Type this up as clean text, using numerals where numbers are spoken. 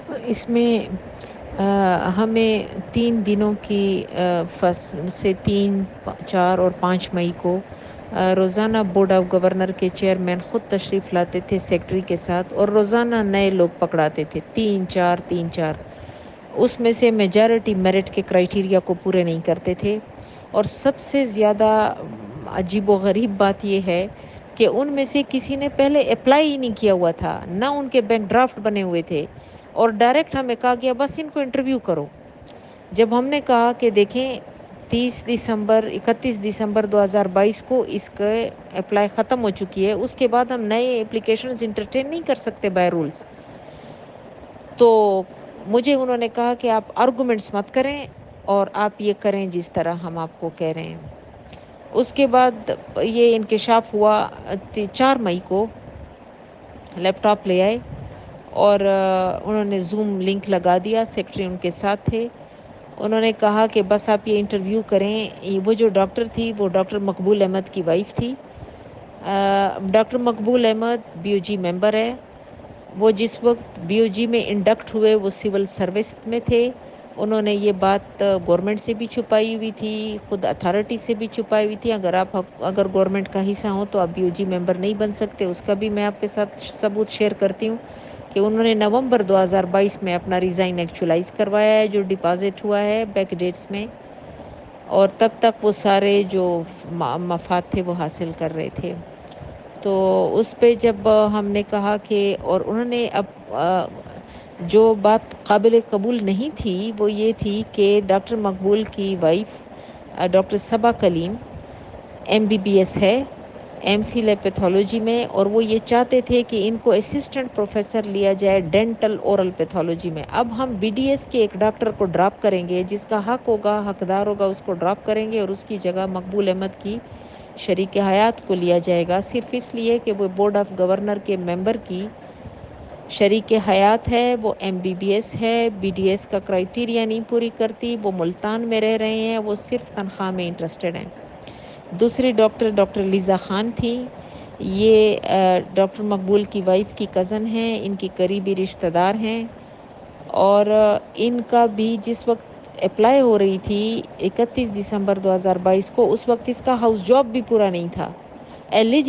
اس میں ہمیں 3 دنوں کی فصل سے 3، 4 اور 5 مئی کو روزانہ بورڈ آف گورنر کے چیئرمین خود تشریف لاتے تھے سیکٹری کے ساتھ، اور روزانہ نئے لوگ پکڑاتے تھے، 3 4 اس میں سے میجارٹی میرٹ کے کرائیٹیریا کو پورے نہیں کرتے تھے۔ اور سب سے زیادہ عجیب و غریب بات یہ ہے کہ ان میں سے کسی نے پہلے اپلائی ہی نہیں کیا ہوا تھا، نہ ان کے بینک ڈرافٹ بنے ہوئے تھے، اور ڈائریکٹ ہمیں کہا گیا بس ان کو انٹرویو کرو۔ جب ہم نے کہا کہ دیکھیں 31 دسمبر 2022 کو اس کے اپلائی ختم ہو چکی ہے، اس کے بعد ہم نئے اپلیکیشنز انٹرٹین نہیں کر سکتے بائی رولز، تو مجھے انہوں نے کہا کہ آپ آرگومنٹس مت کریں اور آپ یہ کریں جس طرح ہم آپ کو کہہ رہے ہیں۔ اس کے بعد یہ انکشاف ہوا 4 مئی کو، لیپ ٹاپ لے آئے اور انہوں نے زوم لنک لگا دیا، سیکٹری ان کے ساتھ تھے۔ انہوں نے کہا کہ بس آپ یہ انٹرویو کریں۔ وہ جو ڈاکٹر تھی وہ ڈاکٹر مقبول احمد کی وائف تھی۔ ڈاکٹر مقبول احمد بی او جی ممبر ہے۔ وہ جس وقت بی او جی میں انڈکٹ ہوئے وہ سول سروس میں تھے۔ انہوں نے یہ بات گورنمنٹ سے بھی چھپائی ہوئی تھی، خود اتھارٹی سے بھی چھپائی ہوئی تھی، اگر گورنمنٹ کا حصہ ہو تو آپ بی او جی ممبر نہیں بن سکتے۔ اس کا بھی میں آپ کے ساتھ ثبوت شیئر کرتی ہوں کہ انہوں نے نومبر 2022 میں اپنا ریزائن ایکچولائز کروایا ہے، جو ڈپازٹ ہوا ہے بیک ڈیٹس میں، اور تب تک وہ سارے جو مفاد تھے وہ حاصل کر رہے تھے۔ تو اس پہ جب ہم نے کہا کہ، اور انہوں نے اب جو بات قابل قبول نہیں تھی وہ یہ تھی کہ ڈاکٹر مقبول کی وائف ڈاکٹر صبا کلیم ایم بی بی ایس ہے، ایم فل ہے پیتھولوجی میں، اور وہ یہ چاہتے تھے کہ ان کو اسسٹنٹ پروفیسر لیا جائے ڈینٹل اورل پیتھولوجی میں۔ اب ہم بی ڈی ایس کے ایک ڈاکٹر کو ڈراپ کریں گے، جس کا حق ہوگا، حقدار ہوگا، اس کو ڈراپ کریں گے، اور اس کی جگہ مقبول احمد کی شریک حیات کو لیا جائے گا، صرف اس لیے کہ وہ بورڈ آف گورنر کے ممبر کی شریک حیات ہے، وہ ایم بی بی ایس ہے، بی ڈی ایس کا کرائیٹیریا نہیں پوری کرتی، وہ ملتان میں رہ رہے ہیں، وہ صرف تنخواہ میں انٹرسٹڈ ہیں۔ دوسری ڈاکٹر لیزا خان تھی، یہ ڈاکٹر مقبول کی وائف کی کزن ہیں، ان کی قریبی رشتہ دار ہیں، اور ان کا بھی جس وقت اپلائی ہو رہی تھی 31 دسمبر 2022 کو، اس وقت اس کا ہاؤس جاب بھی پورا نہیں تھا۔